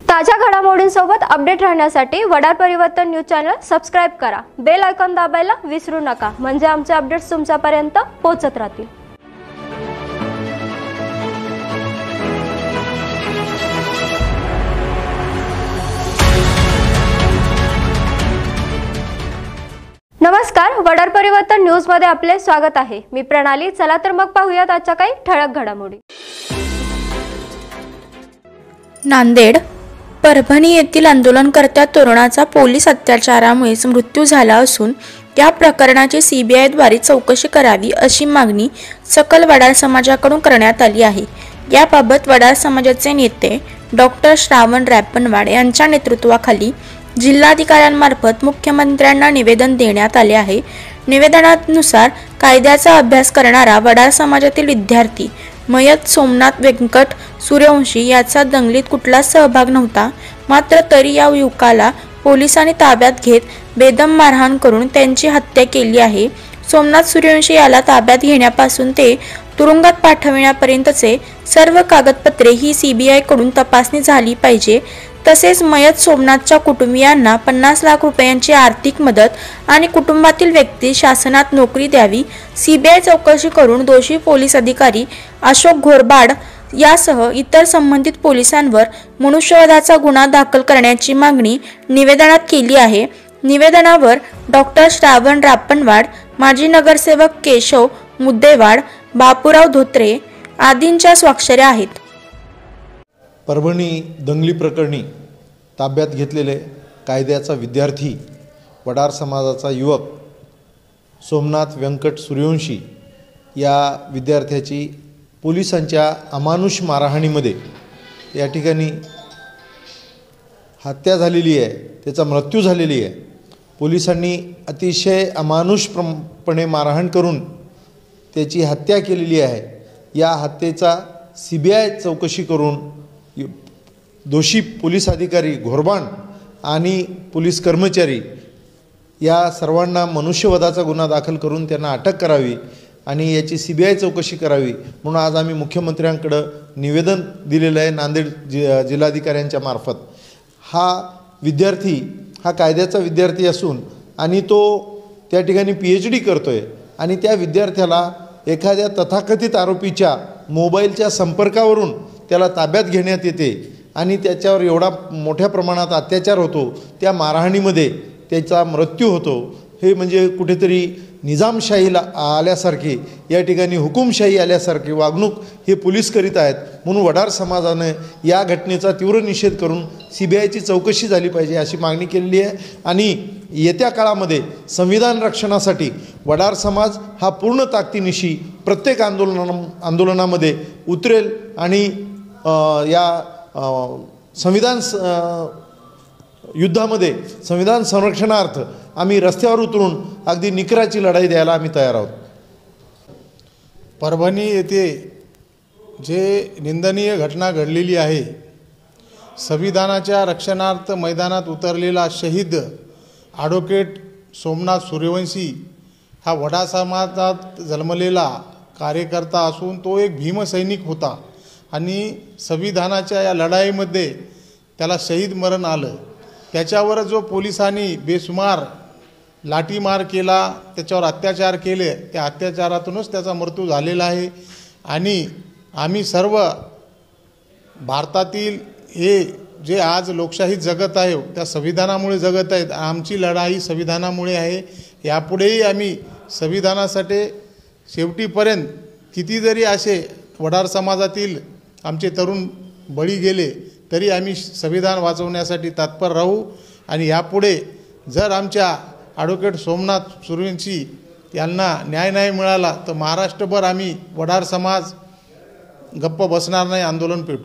ताज्या घडामोडींसोबत अपडेट राहण्यासाठी वडार परिवर्तन न्यूज चॅनल सबस्क्राइब करा। बेल आयकॉन दाबायला विसरू नका, म्हणजे आमचे अपडेट्स तुमच्यापर्यंत पोहोचत राहतील। नमस्कार, वडार परिवर्तन न्यूज मध्ये आपले स्वागत आहे। मी प्रणाली। चला तर मग पाहूयात आजच्या काही ठळक घडामोडी। नांदेड परभणी येथील आंदोलनकर्त्या तरुणाचा पोलीस अत्याचारामुळे मृत्यू झाला असून या प्रकरणाची सीबीआय द्वारे चौकशी करावी अशी मागणी सकल वडार समाजाकडून करण्यात आली आहे। याबाबत वडार समाजाचे नेते डॉक्टर श्रावण रापणवाड यांच्या नेतृत्वाखाली जिल्हाधिकाऱ्यांमार्फत मुख्यमंत्र्यांना निवेदन देण्यात आले आहे। निवेदनानुसार कायद्याचा अभ्यास करणारा वडार समाजातील विद्यार्थी मयत सोमनाथ व्यंकट सूर्यवंशी याचा दंगलीत कुठलाच सहभाग नव्हता, मात्र तरी या युवकाला पोलिसांनी ताब्यात घेत बेदम मारहाण करून त्यांची हत्या केली आहे। सोमनाथ सूर्यवंशी याला ताब्यात घेण्यापासून ते तुरुंगात पाठविण्यापर्यंतचे सर्व कागदपत्रे ही सीबीआय कडून तपासणी झाली पाहिजे। तसेच मयत सोमनाथच्या कुटुंबियांना 50 लाख रुपयांची आर्थिक मदत आणि कुटुंबातील व्यक्ती शासनात नोकरी द्यावी। सीबीआय चौकशी करून दोषी पोलीस अधिकारी अशोक घोरबाड यासह इतर संबंधित पोलिसांवर मनुष्यवधाचा गुन्हा दाखल करण्याची मागणी निवेदनात केली आहे। निवेदनावर डॉक्टर श्रावण रापणवाड, माजी नगरसेवक केशव मुद्देवाड, बापूराव धोत्रे आदींच्या स्वाक्षऱ्या आहेत। परभणी दंगली प्रकरणी ताब्यात घेतलेले कायद्याचा विद्यार्थी वडार समाजाचा युवक सोमनाथ व्यंकट सूर्यवंशी या विद्यार्थ्याची पोलिसांच्या अमानुष मारहाणीमध्ये या ठिकाणी हत्या झालेली आहे, त्याचा मृत्यू झालेली आहे। पोलिसांनी अतिशय अमानुषपणे मारहाण करून त्याची हत्या केलेली आहे। या हत्येचा सीबीआय चौकशी करून दोषी पोलीस अधिकारी घोरबाड आणि पोलीस कर्मचारी या सर्वांना मनुष्यवधाचा गुन्हा दाखल करून त्यांना अटक करावी आणि याची सीबीआय चौकशी करावी म्हणून आज आम्ही मुख्यमंत्र्यांकडे निवेदन दिलेलं आहे नांदेड जिल्हाधिकाऱ्यांच्या मार्फत। हा विद्यार्थी हा कायद्याचा विद्यार्थी असून आणि तो त्या ठिकाणी PhD करतोय आणि त्या विद्यार्थ्याला एखाद्या तथाकथित आरोपीच्या मोबाईलच्या संपर्कावरून त्याला ताब्यात घेण्यात येते आणि त्याच्यावर एवढा मोठ्या प्रमाणात अत्याचार होतो, त्या मारहाणीमध्ये त्याचा मृत्यू होतो। हे म्हणजे कुठेतरी निजामशाहीला आल्यासारखे, या ठिकाणी हुकुमशाही आल्यासारखे वागणूक हे पोलीस करीत आहेत। म्हणून वडार समाजाने या घटनेचा तीव्र निषेध करून सीबीआयची चौकशी झाली पाहिजे अशी मागणी केलेली आहे आणि येत्या काळामध्ये संविधान रक्षणासाठी वडार समाज हा पूर्ण ताकदीनिशी प्रत्येक आंदोलनामध्ये उतरेल आणि या संविधान युद्धामध्ये संविधान संरक्षणार्थ आम्ही रस्त्यावर उतरून अगदी निकराची लढाई द्यायला आम्ही तयार आहोत। परभणी येथे जे निंदनीय घटना घडलेली आहे, संविधानाच्या रक्षणार्थ मैदानात उतरलेला शहीद ॲडव्होकेट सोमनाथ सूर्यवंशी हा वडार समाजात जन्मलेला कार्यकर्ता असून तो एक भीमसैनिक होता आणि संविधानाच्या या लढाईमध्ये त्याला शहीद मरण आलं। त्याच्यावर जो पोलिसांनी बेसुमार लाठीमार केला, त्याच्यावर अत्याचार केले, त्या अत्याचारातूनच त्याचा मृत्यू झालेला आहे। आणि आम्ही सर्व भारतातील हे जे आज लोकशाही जगत आहे त्या संविधानामुळे जगत आहेत। आमची लढाई संविधानामुळे आहे। यापुढेही आम्ही संविधानासाठी शेवटीपर्यंत किती जरी असे वडार समाजातील आमचे तरुण बळी गेले तरी आम्ही संविधान वाचवण्यासाठी तत्पर राहू। आणि यापुढे जर आमच्या ॲडव्होकेट सोमनाथ सूर्यवंशी यांना न्याय नाही मिळाला तर महाराष्ट्रभर आम्ही वडार समाज गप्प बसणार नाही, आंदोलन पेटू।